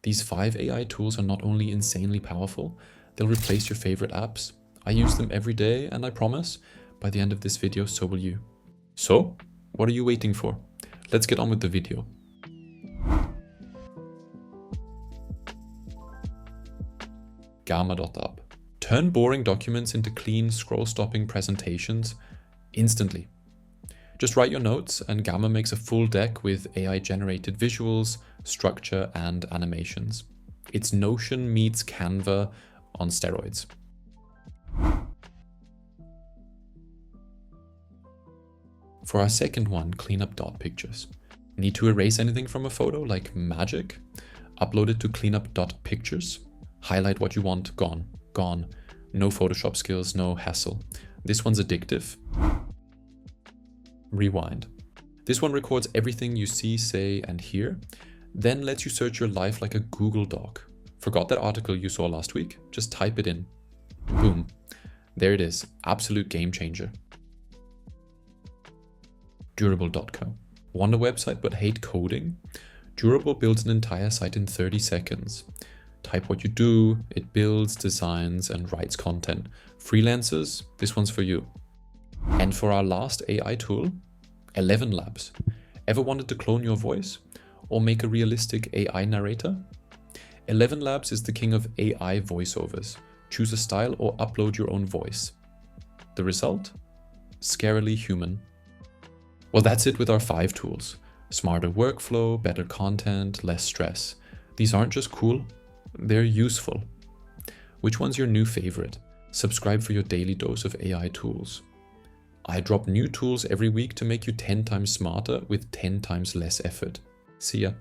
These 5 AI tools are not only insanely powerful, they'll replace your favorite apps. I use them every day, and I promise, by the end of this video, so will you. So, what are you waiting for? Let's get on with the video. Gamma.app. Turn boring documents into clean, scroll-stopping presentations instantly. Just write your notes and Gamma makes a full deck with AI-generated visuals, structure, and animations. It's Notion meets Canva on steroids. For our second one, cleanup.pictures. Need to erase anything from a photo like magic? Upload it to cleanup.pictures. Highlight what you want, gone. No Photoshop skills, no hassle. This one's addictive. Rewind. This one records everything you see, say, and hear, then lets you search your life like a Google Doc. Forgot that article you saw last week? Just type it in. Boom. There it is. Absolute game changer. Durable.co. Want a website but hate coding? Durable builds an entire site in 30 seconds. Type what you do, it builds, designs, and writes content. Freelancers, this one's for you. And for our last AI tool, ElevenLabs. Ever wanted to clone your voice or make a realistic AI narrator? ElevenLabs is the king of AI voiceovers. Choose a style or upload your own voice. The result? Scarily human. Well, that's it with our 5 tools. Smarter workflow, better content, less stress. These aren't just cool, they're useful. Which one's your new favorite? Subscribe for your daily dose of AI tools. I drop new tools every week to make you 10 times smarter with 10 times less effort. See ya.